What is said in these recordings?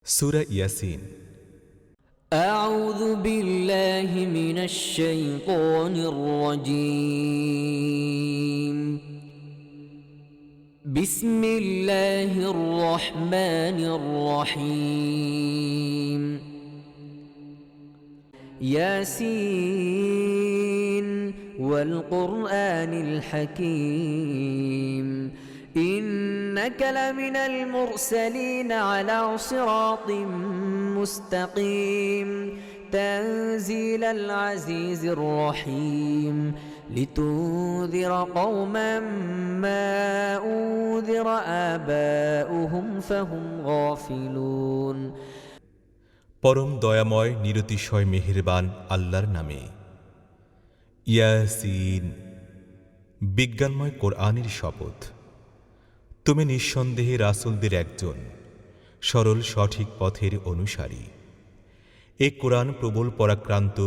সূরা ইয়াসিন। أعوذ بالله من الشيطان الرجيم. بسم الله الرحمن الرحيم. ياسين والقرآن الحكيم إنك لمن المرسلين على صراط مستقيم تنزيل العزيز الرحيم لتنذر قوما ما أنذر آباؤهم فهم غافلون. পরম দয়াময় নিরতিশয় মেহেরবান আল্লাহর নামে। ইয়াসিন, বিজ্ঞানময় কোরআনের শপথ। তুমি নিঃসন্দেহে রাসূলদের একজন, সরল সঠিক পথের অনুসারী। এ কোরআন প্রবল পরাক্রান্ত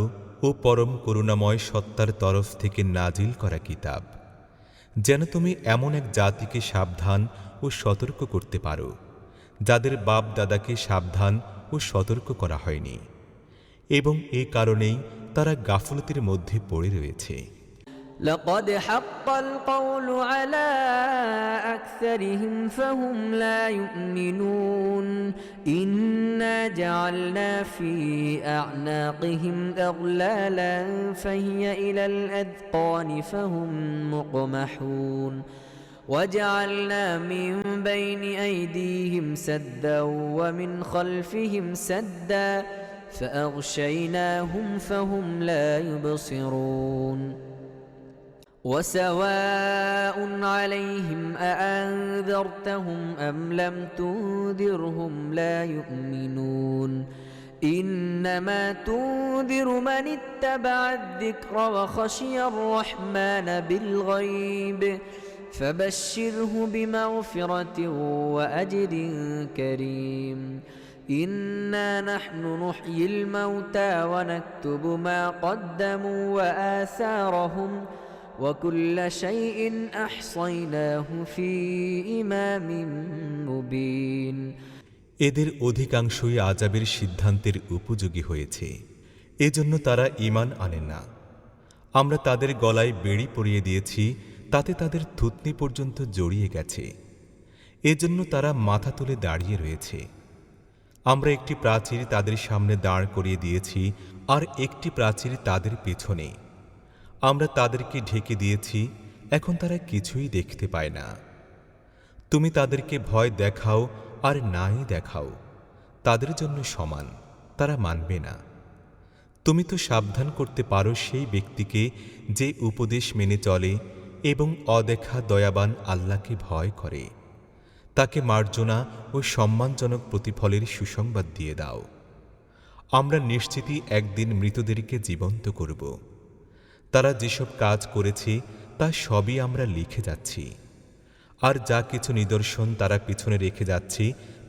ও পরম করুণাময় সত্তার তরফ থেকে নাজিল করা কিতাব, যেন তুমি এমন এক জাতিকে সাবধান ও সতর্ক করতে পারো যাদের বাপ দাদাকে সাবধান ও সতর্ক করা হয়নি, এবং এ কারণেই তারা গাফলতির মধ্যে পড়ে রয়েছে। لقد حق القول على أكثرهم فهم لا يؤمنون. إنا جعلنا في أعناقهم أغلالا فهي إلى الأذقان فهم مقمحون. وجعلنا من بين أيديهم سدا ومن خلفهم سدا فأغشيناهم فهم لا يبصرون. وسواء عليهم أأنذرتهم أم لم تنذرهم لا يؤمنون. إنما تنذر من اتبع الذكر وخشي الرحمن بالغيب فبشره بمغفرة وأجر كريم. إنا نحن نحيي الموتى ونكتب ما قدموا وآثارهم وكل شيء أحصيناه في إمام مبين. এদের অধিকাংশই আযাবের সিদ্ধান্তের উপযোগী হয়েছে, এজন্য তারা ঈমান আনে না। আমরা তাদের গলায় বেড়ি পরিয়ে দিয়েছি, তাতে তাদের থুতনি পর্যন্ত জড়িয়ে গেছে, এজন্য তারা মাথা তুলে দাঁড়িয়ে রয়েছে। আমরা একটি প্রাচীর তাদের সামনে দাঁড় করিয়ে দিয়েছি আর একটি প্রাচীর তাদের পেছনে। আমরা তাদেরকে ঢেকে দিয়েছি, এখন তারা কিছুই দেখতে পায় না। তুমি তাদেরকে ভয় দেখাও আর নাই দেখাও, তাদের জন্য সমান, তারা মানবে না। তুমি তো সাবধান করতে পারো সেই ব্যক্তিকে যে উপদেশ মেনে চলে এবং অদেখা দয়াবান আল্লাহকে ভয় করে। তাকে মার্জনা ও সম্মানজনক প্রতিফলের সুসংবাদ দিয়ে দাও। আমরা নিশ্চিতই একদিন মৃতদেরকে জীবন্ত করব। তারা যেসব কাজ করেছে তা সবই আমরা লিখে যাচ্ছি, আর যা কিছু নিদর্শন তারা পিছনে রেখে যাচ্ছে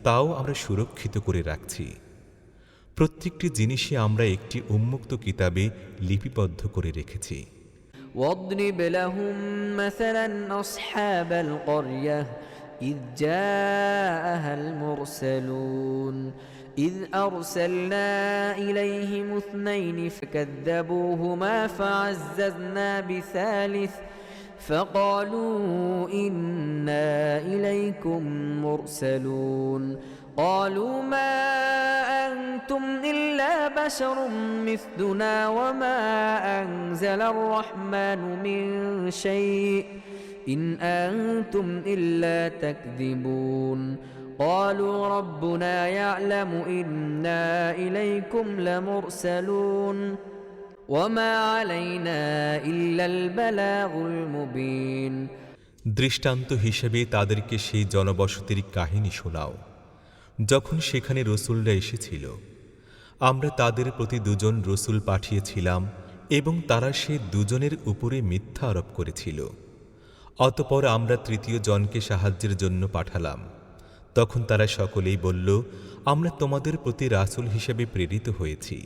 তাও আমরা সুরক্ষিত করে রাখছি। প্রত্যেকটি জিনিসই আমরা একটি উন্মুক্ত কিতাবে লিপিবদ্ধ করে রেখেছি। واضرب لهم مثلا أصحاب القرية إذ جاءها المرسلون إذ أرسلنا إليهم اثنين فكذبوهما فعززنا بثالث فقالوا إنا إليكم مرسلون. قالوا ما أنتم إلا بشر مثلنا وما أنزل الرحمن من شيء إن أنتم إلا تكذبون. قالوا ربنا يعلم إنا إليكم لمرسلون وما علينا إلا البلاغ المبين. দৃষ্টান্ত হিসেবে তাদেরকে সেই জনবসতির কাহিনী শোনাও, যখন সেখানে রসুলরা এসেছিল। আমরা তাদের প্রতি দুজন রসুল পাঠিয়েছিলাম এবং তারা সে দুজনের উপরে মিথ্যা আরোপ করেছিল। অতঃপর আমরা তৃতীয় জনকে সাহায্যের জন্য পাঠালাম। তখন তারা সকলেই বলল, আমরা তোমাদের প্রতি রাসূল হিসেবে প্রেরিত হয়েছি।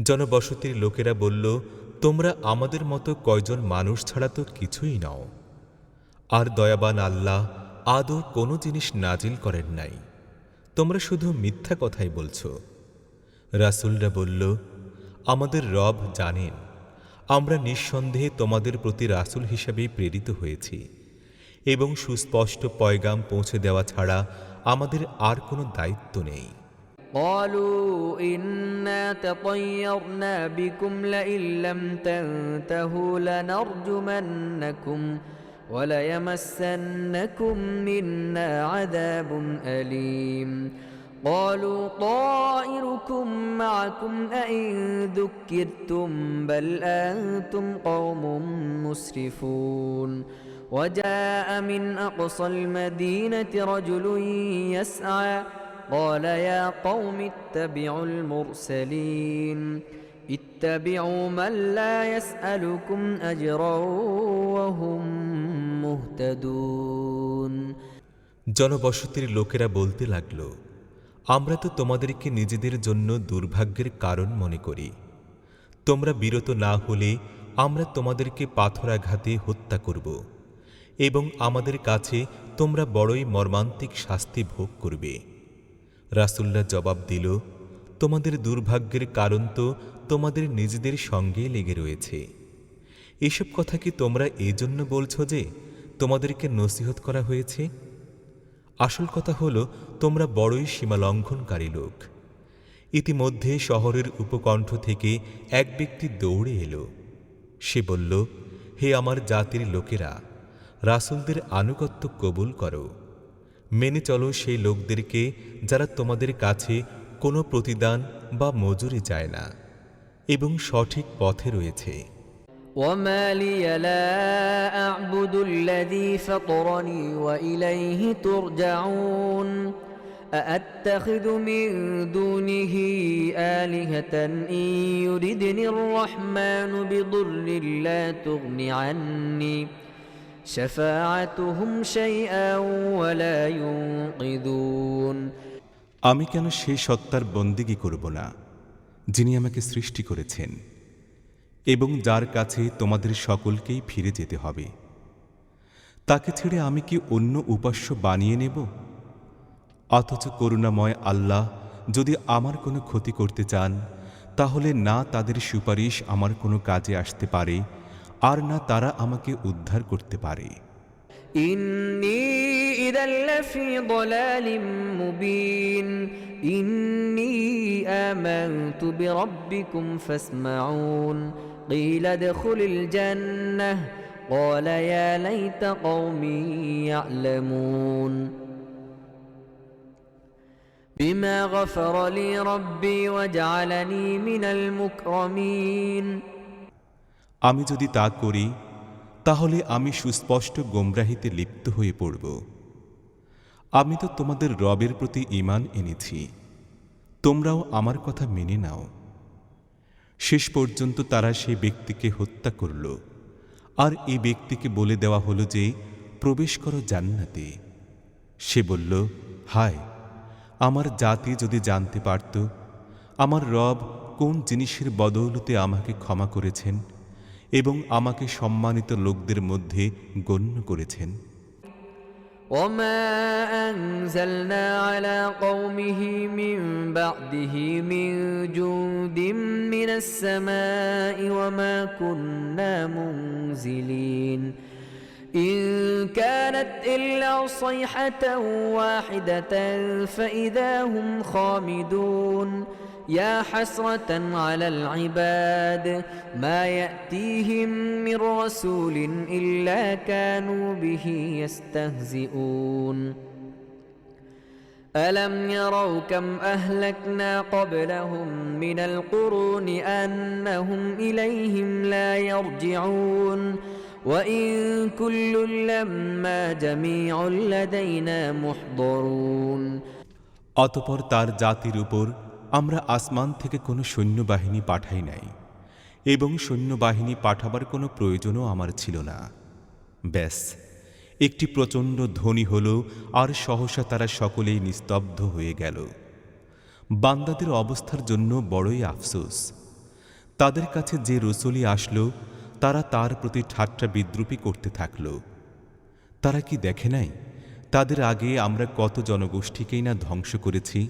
জনবসতির লোকেরা বলল, তোমরা আমাদের মতো কয়জন মানুষ ছাড়া তো কিছুই নও। আর দয়াবান আল্লাহ আদৌ কোনো জিনিস নাজিল করেন নাই, তোমরা শুধু মিথ্যা কথাই বলছ। রাসূলরা বলল, আমাদের রব জানেন আমরা নিঃসন্দেহে তোমাদের প্রতি রাসূল হিসেবে প্রেরিত হয়েছি এবং সুস্পষ্ট পয়গাম পৌঁছে দেওয়া ছাড়া আমাদের আর কোনো দায়িত্ব নেই। قالوا إنا تطيرنا بكم لئن لم تنتهوا لنرجمنكم وليمسنكم منا عذاب أليم قالوا طائركم معكم أئن ذكرتم بل أنتم قوم مسرفون وجاء من أقصى المدينة رجل يسعى قال يا قوم اتبعوا المرسلين اتبعوا من لا يسألكم أجرا وهم مهتدون। জনবসতির লোকেরা বলতে লাগল, আমরা তো তোমাদেরকে নিজেদের জন্য দুর্ভাগ্যের কারণ মনে করি। তোমরা বিরত না হলে আমরা তোমাদেরকে পাথরাঘাতে হত্যা করব এবং আমাদের কাছে তোমরা বড়ই মর্মান্তিক শাস্তি ভোগ করবে। রাসূলরা জবাব দিল, তোমাদের দুর্ভাগ্যের কারণ তো তোমাদের নিজেদের সঙ্গে লেগে রয়েছে। এসব কথা কি তোমরা এজন্য বলছো যে তোমাদেরকে নসিহত করা হয়েছে? আসল কথা হলো তোমরা বড়ই সীমালঙ্ঘনকারী লোক। ইতিমধ্যে শহরের উপকণ্ঠ থেকে এক ব্যক্তি দৌড়ে এলো। সে বলল, হে আমার জাতির লোকেরা, রাসূলদের আনুগত্য কবুল করো, মেনে চলো সেই লোকদেরকে যারা তোমাদের কাছে কোনো প্রতিদান বা মজুরি চায় না এবং সঠিক পথে রয়েছে। وما لي لا أعبد الذي فطرني وإليه ترجعون أأتخذ من دونه آلهة إن يردني الرحمن بضر لا تغن عني شفاعتهم شيئا ولا ينقذون। আমি কেন সেই সত্তার বন্দেগী করব না যিনি আমাকে সৃষ্টি করেছেন এবং যার কাছে তোমাদের সকলকেই ফিরে যেতে হবে? তাকে ছেড়ে আমি কি অন্য উপাস্য বানিয়ে নেব? অথচ করুণাময় আল্লাহ যদি আমার কোনো ক্ষতি করতে চান, তাহলে না তাদের সুপারিশ আমার কোনো কাজে আসতে পারে, আর না তারা আমাকে উদ্ধার করতে পারে। إني إذا لفي ضلال مبين إني آمنت بربكم فاسمعون قيل ادخل الجنة قال يا ليت قومي يعلمون بما غفر لي ربي وجعلني من المكرمين। আমি যদি তা করি তাহলে আমি সুস্পষ্ট গোমরাহিতে লিপ্ত হয়ে পড়ব। আমি তো তোমাদের রবের প্রতি ঈমান এনেছি, তোমরাও আমার কথা মেনে নাও। শেষ পর্যন্ত তারা সেই ব্যক্তিকে হত্যা করল, আর এই ব্যক্তিকে বলে দেওয়া হলো যে প্রবেশ করো জান্নাতে। সে বলল, হায়, আমার জাতি যদি জানতে পারত আমার রব কোন জিনিসের বদৌলতে আমাকে ক্ষমা করেছেন এবং আমাকে সম্মানিত লোকদের মধ্যে গণ্য করেছেন। وما أنزلنا على قومه من بعده من جند من السماء وما كنا منزلين إن كانت إلا صيحة واحدة فإذا هم خامدون يا حسرة على العباد ما يأتيهم من رسول إلا كانوا به يستهزئون ألم يروا كم أهلكنا قبلهم من القرون أنهم إليهم لا يرجعون وإن كل لما جميع لدينا محضرون। অতঃপর তার জাতির উপর আমরা আসমান থেকে কোনো সৈন্যবাহিনী পাঠাই নাই এবং সৈন্যবাহিনী পাঠাবার কোনো প্রয়োজনও আমার ছিল না। ব্যাস একটি প্রচণ্ড ধ্বনি হল, আর সহসা তারা সকলেই নিস্তব্ধ হয়ে গেল। বান্দাদের অবস্থার জন্য বড়ই আফসোস। তাদের কাছে যে রসূলই আসলো তারা তার প্রতি ঠাট্টা বিদ্রূপই করতে থাকল। তারা কি দেখে নাই তাদের আগে আমরা কত জনগোষ্ঠীকেই না ধ্বংস করেছি,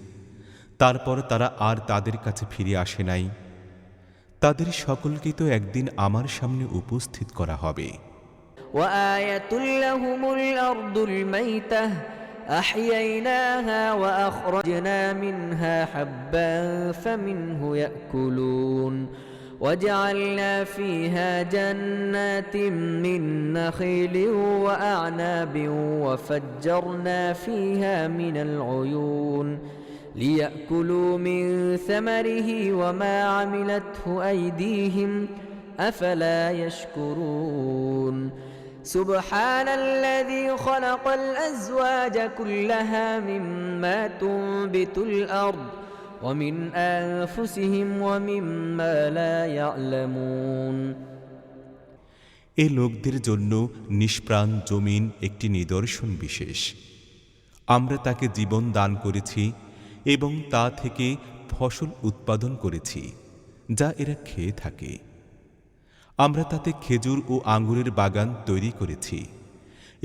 তারপর তারা আর তাদের কাছে ফিরে আসে নাই। তাদের সকলকে তো একদিন আমার সামনে উপস্থিত করা হবে। وآية لهم الأرض الميتة أحييناها وأخرجنا منها حبا فمنه يأكلون وجعلنا فيها جنات من نخيل وأعناب وفجرنا فيها من العيون ليأكلوا من ثمره وما عملته أيديهم أفلا يشكرون سبحان الذي خلق الأزواج كلها مما تنبت الأرض ومن أنفسهم ومما لا يعلمون এই লোকদের জন্য নিষ্প্রাণ জমিন একটি নিদর্শন বিশেষ। আমরা তাকে জীবন দান করেছি এবং তা থেকে ফসল উৎপাদন করেছি যা এরা খেয়ে থাকে। আমরা তাতে খেজুর ও আঙ্গুরের বাগান তৈরি করেছি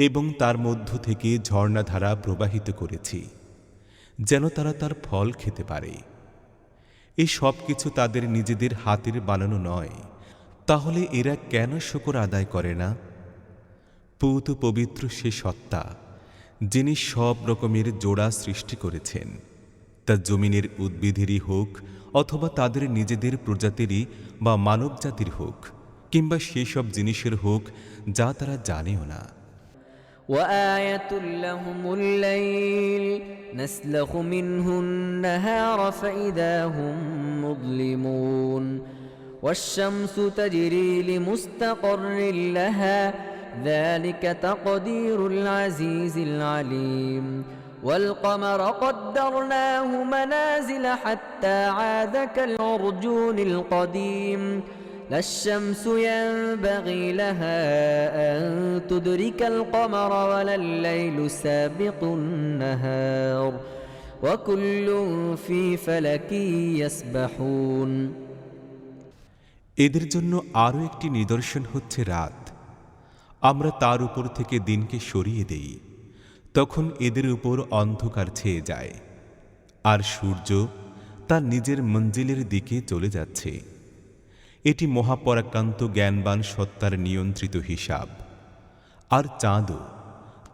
এবং তার মধ্য থেকে ঝর্ণাধারা প্রবাহিত করেছি যেন তারা তার ফল খেতে পারে। এই সব কিছু তাদের নিজেদের হাতের বানানো নয়, তাহলে এরা কেন শুকর আদায় করে না? পূত পবিত্র সে সত্তা যিনি সব রকমের জোড়া সৃষ্টি করেছেন, তা জমিনের উদ্ভিদেরই হোক অথবা তাদের নিজেদের প্রজাতিরই বা মানবজাতির হোক, কিংবা সেসব জিনিসের হোক যা তারা জানেও না। وآية لهم الليل نسلخ منه النهار فإذا هم مظلمون والشمس تجري لمستقر لها ذلك تقدير العزيز العليم والقمر قدرناه منازل حتى عاد كالعرجون القديم لا الشمس ينبغي لها أن تدرك القمر ولا الليل سابق النهار وكل في فلك يسبحون এদের জন্য আরও একটি নিদর্শন হচ্ছে রাত। আমরা তার উপর থেকে দিনকে সরিয়ে দেই, তখন এদের উপর অন্ধকার ছেয়ে যায়, আর সূর্য তার নিজের মঞ্জিলের দিকে চলে যাচ্ছে। এটি মহাপরাক্রান্ত জ্ঞানবান সত্তার নিয়ন্ত্রিত হিসাব। আর চাঁদও,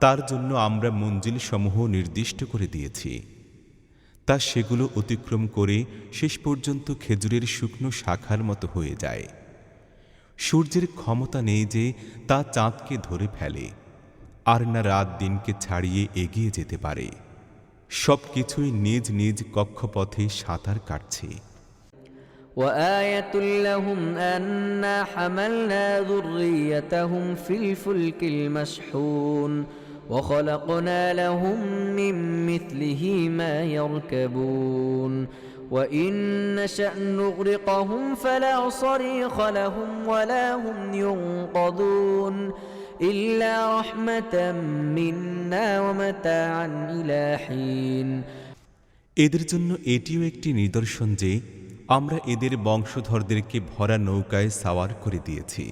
তার জন্য আমরা মঞ্জিল সমূহ নির্দিষ্ট করে দিয়েছি, তা সেগুলো অতিক্রম করে শেষ পর্যন্ত খেজুরের শুকনো শাখার মতো হয়ে যায়। সূর্যের ক্ষমতা নেই যে তা চাঁদকে ধরে ফেলে, আর না রাত দিনকে ছাড়িয়ে এগিয়ে যেতে পারে। সব কিছুই নিজ নিজ কক্ষপথে সাঁতার কাটছে। وآية لهم أنا حملنا ذريتهم في الفلك المشحون وخلقنا لهم من مثله ما يركبون وإن نشأ نغرقهم فلا صريخ لهم ولا هم ينقذون إلا رحمة منا ومتاعا إلى حين এদের জন্য এটিও একটি নিদর্শন যে আমরা এদের বংশধরদেরকে ভরা নৌকায় সাওয়ার করে দিয়েছি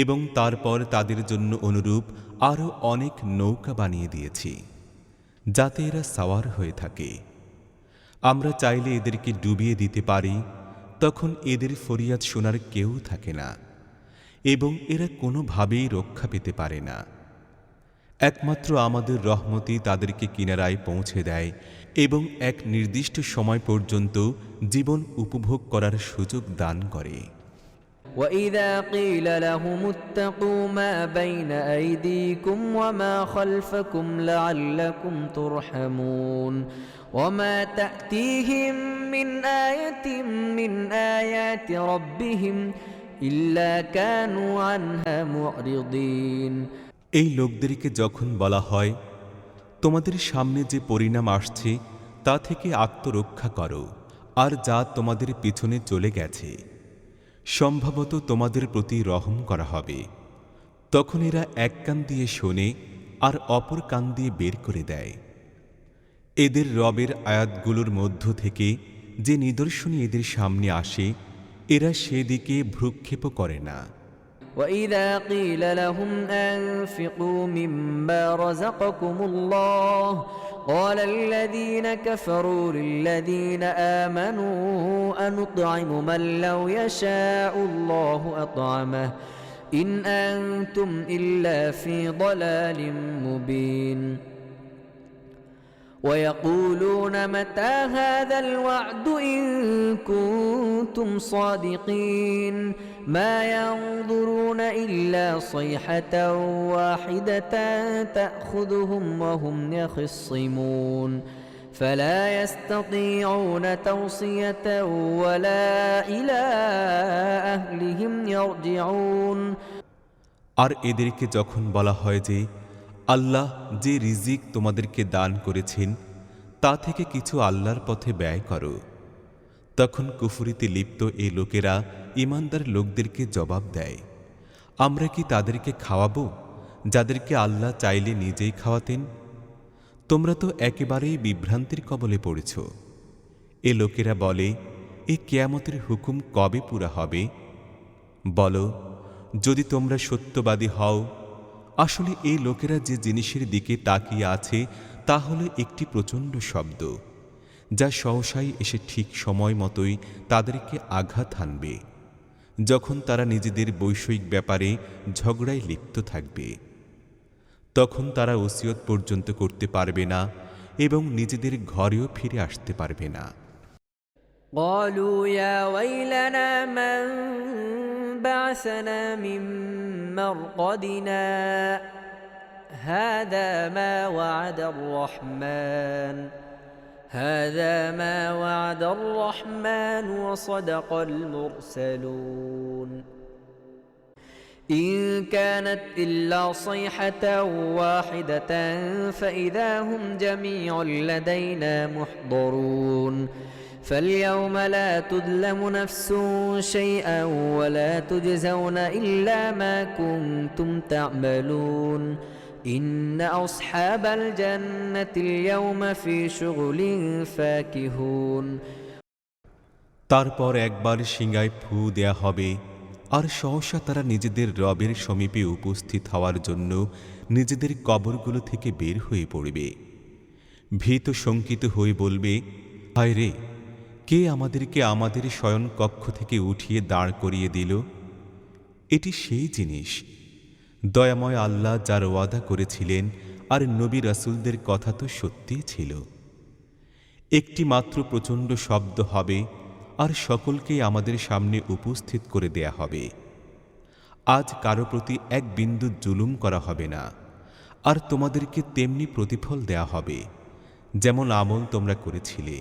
এবং তারপর তাদের জন্য অনুরূপ আরও অনেক নৌকা বানিয়ে দিয়েছি যাতে এরা সাওয়ার হয়ে থাকে। আমরা চাইলে এদেরকে ডুবিয়ে দিতে পারি, তখন এদের ফরিয়াদ শোনার কেউ থাকে না এবং এরা কোনোভাবেই রক্ষা পেতে পারে না। একমাত্র আমাদের রহমতি তাদেরকে কিনারায় পৌঁছে দেয় এবং এক নির্দিষ্ট সময় পর্যন্ত জীবন উপভোগ করার সুযোগ দান করে। وإذا قيل لهم اتقوا ما بين أيديكم وما خلفكم لعلكم ترحمون وما تأتيهم من آية من آيات ربهم إلا كانوا عنها معرضين এই লোকদেরকে যখন বলা হয়, তোমাদের সামনে যে পরিণাম আসছে তা থেকে আত্মরক্ষা করো, আর যা তোমাদের পিছনে চলে গেছে সম্ভবত তোমাদের প্রতি রহম করা হবে, তখন এরা এক কান দিয়ে শোনে আর অপর কান দিয়ে বের করে দেয়। এদের রবের আয়াতগুলোর মধ্য থেকে যে নিদর্শনী এদের সামনে আসে, এরা সেদিকে ভ্রুক্ষেপও করে না। وإذا قيل لهم أنفقوا مما رزقكم الله قال الذين كفروا للذين آمنوا أنطعم من لو يشاء الله أطعمه إن أنتم إلا في ضلال مبين ويقولون متى هذا الوعد إن كنتم صادقين ما ينظرون إلا صيحة واحدة تأخذهم وهم يخصمون فلا يستطيعون توصية ولا إلى أهلهم يرجعون আর এদেরকে যখন বলা হয় যে আল্লাহ যে রিজিক তোমাদেরকে দান করেছেন তা থেকে কিছু আল্লাহর পথে ব্যয় করো, তখন কুফরিতে লিপ্ত এই লোকেরা ঈমানদার লোকদেরকে জবাব দেয়, আমরা কি তাদেরকে খাওয়াবো যাদেরকে আল্লাহ চাইলে নিজেই খাওয়াতেন? তোমরা তো একেবারেই বিভ্রান্তির কবলে পড়েছ। এ লোকেরা বলে, এই কিয়ামতের হুকুম কবে পুরা হবে? বলো, যদি তোমরা সত্যবাদী হও, আসলে এই লোকেরা যে জিনিসের দিকে তাকিয়ে আছে তা হলো একটি প্রচণ্ড শব্দ, যা সহসাই এসে ঠিক সময় মতোই তাদেরকে আঘাত হানবে, যখন তারা নিজেদের বৈষয়িক ব্যাপারে ঝগড়ায় লিপ্ত থাকবে। তখন তারা ওসিয়ত পর্যন্ত করতে পারবে না এবং নিজেদের ঘরেও ফিরে আসতে পারবে না। قالوا يا ويلنا من بعثنا من مرقدنا هذا ما وعد الرحمن وصدق المرسلون إن كانت إلا صيحة واحدة فإذا هم جميع لدينا محضرون فاليوم لا تظلم نفس شيئا ولا تجزون إلا ما كنتم تعملون إن أصحاب الجنة اليوم في شغل فاكهون তারপর একবার সিংহায় ফু দেয়া হবে, আর সহসা তারা নিজেদের রবের সমীপে উপস্থিত হওয়ার জন্য নিজেদের কবরগুলো থেকে বের হয়ে পড়বে। ভীত শঙ্কিত হয়ে বলবে, হায় রে, কে আমাদেরকে আমাদের শয়ন কক্ষ থেকে উঠিয়ে দাঁড় করিয়ে দিল? এটি সেই জিনিস, দয়াময় আল্লাহ যার ওয়াদা করেছিলেন, আর নবী রাসূলদের কথা তো সত্যিই ছিল। একটি মাত্র প্রচণ্ড শব্দ হবে, আর সকলকেই আমাদের সামনে উপস্থিত করে দেয়া হবে। আজ কারো প্রতি এক বিন্দু জুলুম করা হবে না, আর তোমাদেরকে তেমনি প্রতিফল দেয়া হবে যেমন আমল তোমরা করেছিলে।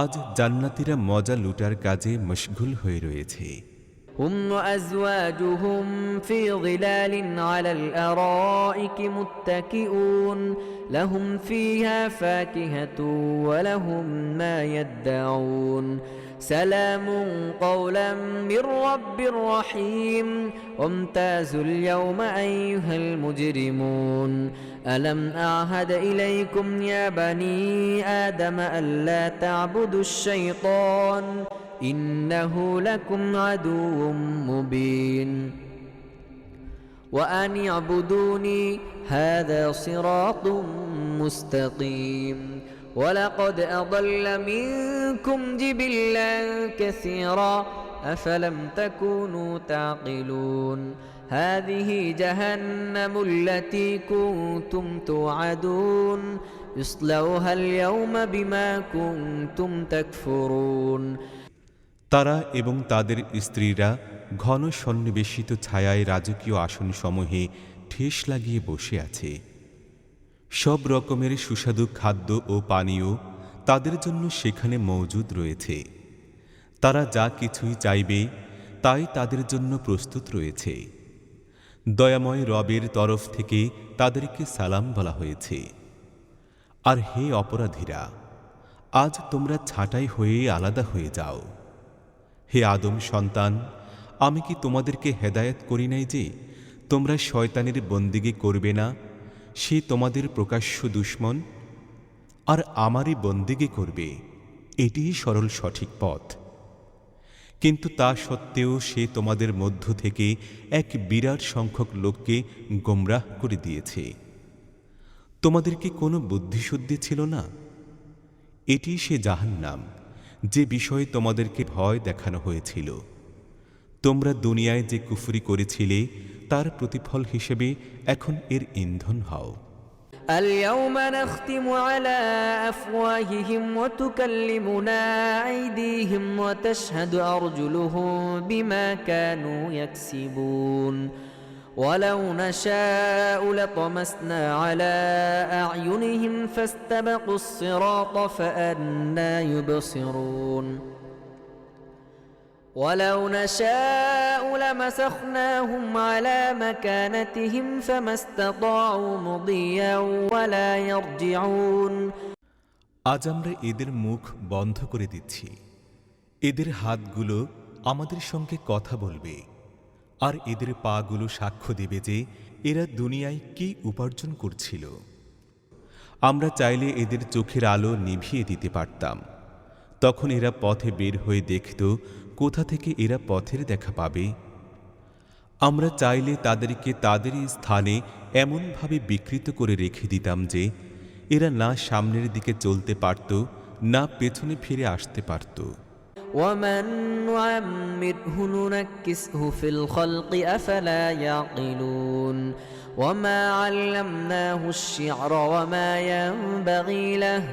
আজ জান্নাতীরা মজা লুটার কাজে মশগুল হয়ে রয়েছে। هم وأزواجهم في ظلال على الأرائك متكئون لهم فيها فاكهة ولهم ما يدعون سلام قولا من رب رحيم وامتازوا اليوم أيها المجرمون ألم أعهد إليكم يا بني آدم ألا تعبدوا الشيطان إنه لكم عدو مبين وأن اعبدوني هذا صراط مستقيم ولقد أضل منكم جبلا كثيرا أفلم تكونوا تعقلون هذه جهنم التي كنتم توعدون يصلوها اليوم بما كنتم تكفرون তারা এবং তাদের স্ত্রীরা ঘন সন্নিবেশিত ছায়ায় রাজকীয় আসনসমূহে ঠেস লাগিয়ে বসে আছে। সব রকমের সুস্বাদু খাদ্য ও পানীয় তাদের জন্য সেখানে মজুদ রয়েছে। তারা যা কিছুই চাইবে তাই তাদের জন্য প্রস্তুত রয়েছে। দয়াময় রবের তরফ থেকে তাদেরকে সালাম বলা হয়েছে। আর হে অপরাধীরা, আজ তোমরা ছাঁটাই হয়ে আলাদা হয়ে যাও। হে আদম সন্তান, আমি কি তোমাদেরকে হেদায়েত করি নাই যে তোমরা শয়তানের বন্দিগি করবে না? সে তোমাদের প্রকাশ্য দুশমন, আর আমারই বন্দিগি করবে, এটিই সরল সঠিক পথ। কিন্তু তা সত্ত্বেও সে তোমাদের মধ্য থেকে এক বিরাট সংখ্যক লোককে গোমরাহ করে দিয়েছে। তোমাদের কি কোনো বুদ্ধিশুদ্ধি ছিল না? এটি সে জাহান্নাম, যে বিষয়ে তোমাদেরকে ভয় দেখানো হয়েছিল। তোমরা দুনিয়ায় যে কুফরি করেছিলে তার প্রতিফল হিসেবে এখন এর ইন্ধন হও। اليوم نختم على أفواههم وتكلمنا أيديهم وتشهد أرجلهم بما كانوا يكسبون ولو نشاء لطمسنا على أعينهم فاستبقوا الصراط فأنى يبصرون ولو نشاء لمسخناهم على مكانتهم فما استطاعوا مضيا ولا يرجعون আজ আমরা এদের মুখ বন্ধ করে দিচ্ছি, এদের হাতগুলো আমাদের সঙ্গে কথা বলবে, আর এদের পাগুলো সাক্ষ্য দেবে যে এরা দুনিয়ায় কি উপার্জন করছিল। আমরা চাইলে এদের চোখের আলো নিভিয়ে দিতে পারতাম, তখন এরা পথে বের হয়ে দেখত কোথা থেকে এরা পথের দেখা পাবে। আমরা চাইলে তাদেরকে তাদের স্থানে এমনভাবে বিকৃত করে রেখে দিতাম যে এরা না সামনের দিকে চলতে পারত, না পেছনে ফিরে আসতে পারত। ومن نعمره ننكسه في الخلق أفلا يعقلون وما علمناه الشعر وما ينبغي له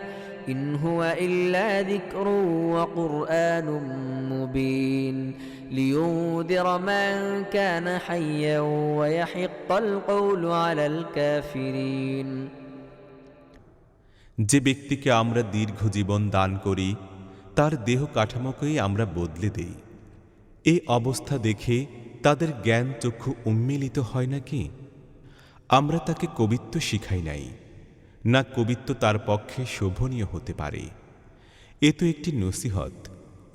إن هو إلا ذكر وقرآن مبين لينذر من كان حيا ويحق القول على الكافرين যে ব্যক্তিকে আমরা দীর্ঘ জীবন দান করি তার দেহ কাঠামোকেই আমরা বদলে দেই। এই অবস্থা দেখে তাদের জ্ঞান চক্ষু উন্মিলিত হয় নাকি? আমরা তাকে কবিত্ব শিখাই নাই, না কবিত্ব তার পক্ষে শোভনীয় হতে পারে। এ তো একটি নসিহত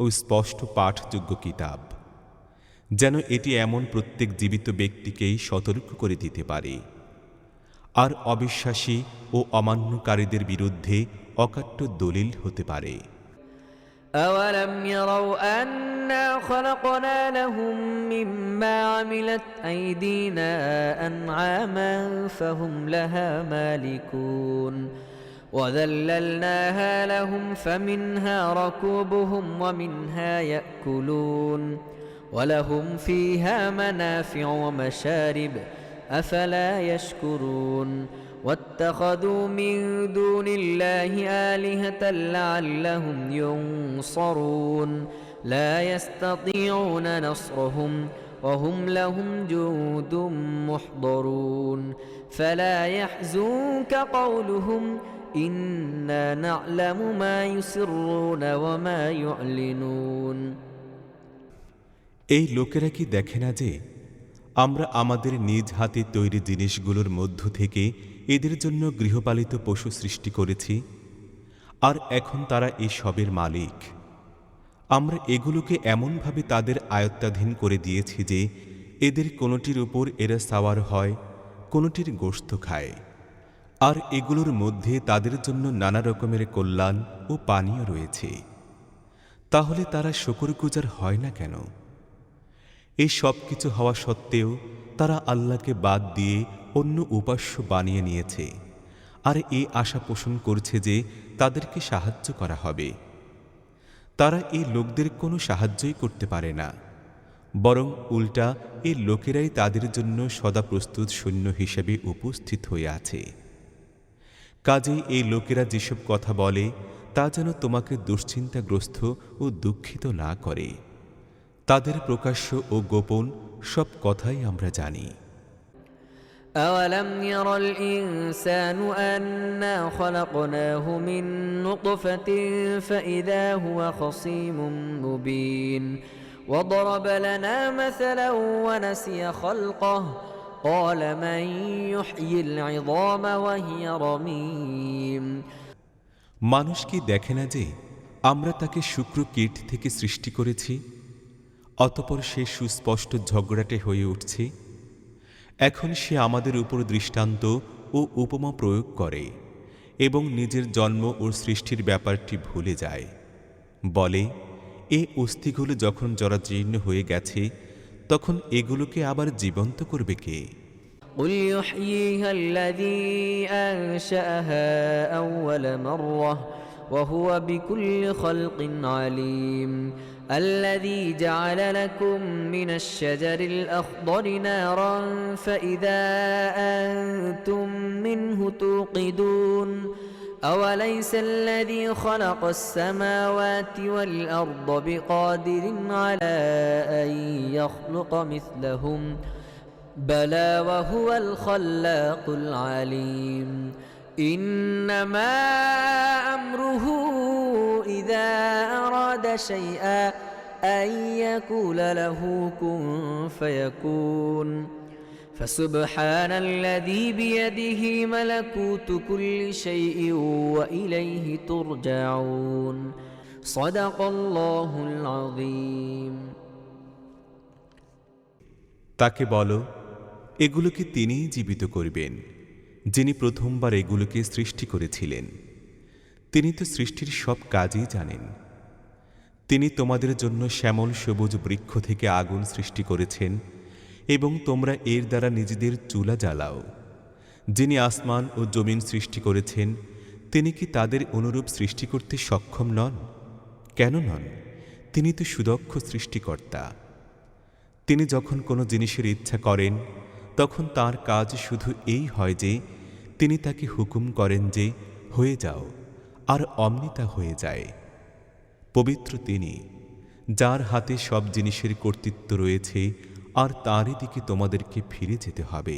ও স্পষ্ট পাঠযোগ্য কিতাব, যেন এটি এমন প্রত্যেক জীবিত ব্যক্তিকেই সতর্ক করে দিতে পারে, আর অবিশ্বাসী ও অমান্যকারীদের বিরুদ্ধে অকাট্য দলিল হতে পারে। أولم يروا أنا خلقنا لهم مما عملت أيدينا أنعاما فهم لها مالكون وذللناها لهم فمنها ركوبهم ومنها يأكلون ولهم فيها منافع ومشارب أفلا يشكرون واتخذوا من دون الله آلهة لعلهم ينصرون لا يستطيعون نصرهم وهم لهم جند محضرون فلا يحزنك قولهم إنا نعلم ما يسرون وما يعلنون এই লোকেরা কি দেখে না যে আমরা আমাদের নিজ হাতে তৈরি জিনিসগুলোর মধ্য থেকে এদের জন্য গৃহপালিত পশু সৃষ্টি করেছি, আর এখন তারা এই সবের মালিক। আমরা এগুলোকে এমনভাবে তাদের আয়ত্তাধীন করে দিয়েছি যে এদের কোনোটির উপর এরা সাওয়ার হয়, কোনোটির গোশত খায়, আর এগুলোর মধ্যে তাদের জন্য নানা রকমের কল্যাণ ও পানীয় রয়েছে। তাহলে তারা শুকরগুজার হয় না কেন? এই সব কিছু হওয়া সত্ত্বেও তারা আল্লাহকে বাদ দিয়ে অন্য উপাস্য বানিয়ে নিয়েছে, আর এই আশা পোষণ করছে যে তাদেরকে সাহায্য করা হবে। তারা এই লোকদের কোনো সাহায্যই করতে পারে না, বরং উল্টা এই লোকেরাই তাদের জন্য সদা প্রস্তুত সৈন্য হিসেবে উপস্থিত হয়ে আছে। কাজেই এই লোকেরা যেসব কথা বলে তা যেন তোমাকে দুশ্চিন্তাগ্রস্ত ও দুঃখিত না করে। তাদের প্রকাশ্য ও গোপন সব কথাই আমরা জানি। أولم ير الإنسان أنا خلقناه من نطفة فإذا هو خصيم مبين وضرب لنا مثلا ونسي خلقه قال من يحيي العظام وهي رميم মানুষ কি দেখে না যে আমরা তাকে শুক্র কীট থেকে সৃষ্টি করেছি, অতঃপর সে সুস্পষ্ট ঝগড়াটে হয়ে উঠছে। এখন সে আমাদের উপর দৃষ্টান্ত ও উপমা প্রয়োগ করে এবং নিজের জন্ম ও সৃষ্টির ব্যাপারটি ভুলে যায়। বলে, এ অস্থিগুলো যখন জরাজীর্ণ হয়ে গেছে তখন এগুলোকে আবার জীবন্ত করবে কে? قل يحييها الذي أنشأها أول مرة وهو بكل خلق عليم الذي جعل لكم من الشجر الأخضر نارا فإذا أنتم منه توقدون أوليس الذي خلق السماوات والأرض بقادر على أن يخلق مثلهم بلى وهو الخلاق العليم إنما أمره إذا أراد شيئا أن يقول له كن فيكون فسبحان الذي بيده ملكوت كل شيء وإليه ترجعون صدق الله العظيم তাকে বলো, এগুলোকে তিনিই জীবিত করবেন, যিনি প্রথমবার এগুলোকে সৃষ্টি করেছিলেন। তিনি তো সৃষ্টির সব কাজই জানেন। তিনি তোমাদের জন্য শ্যামল সবুজ বৃক্ষ থেকে আগুন সৃষ্টি করেছেন এবং তোমরা এর দ্বারা নিজেদের চুলা জ্বালাও। যিনি আসমান ও জমিন সৃষ্টি করেছেন, তিনি কি তাদের অনুরূপ সৃষ্টি করতে সক্ষম নন? কেন নন? তিনি তো সুদক্ষ সৃষ্টিকর্তা। তিনি যখন কোনো জিনিসের ইচ্ছা করেন তখন তার কাজ শুধু এই হয় যে তিনি তাকে হুকুম করেন যে হয়ে যাও, আর অমনি তা হয়ে যায়। পবিত্র তিনি, যার হাতে সব জিনিসের কর্তৃত্ব রয়েছে, আর তাঁরই দিকে তোমাদেরকে ফিরে যেতে হবে।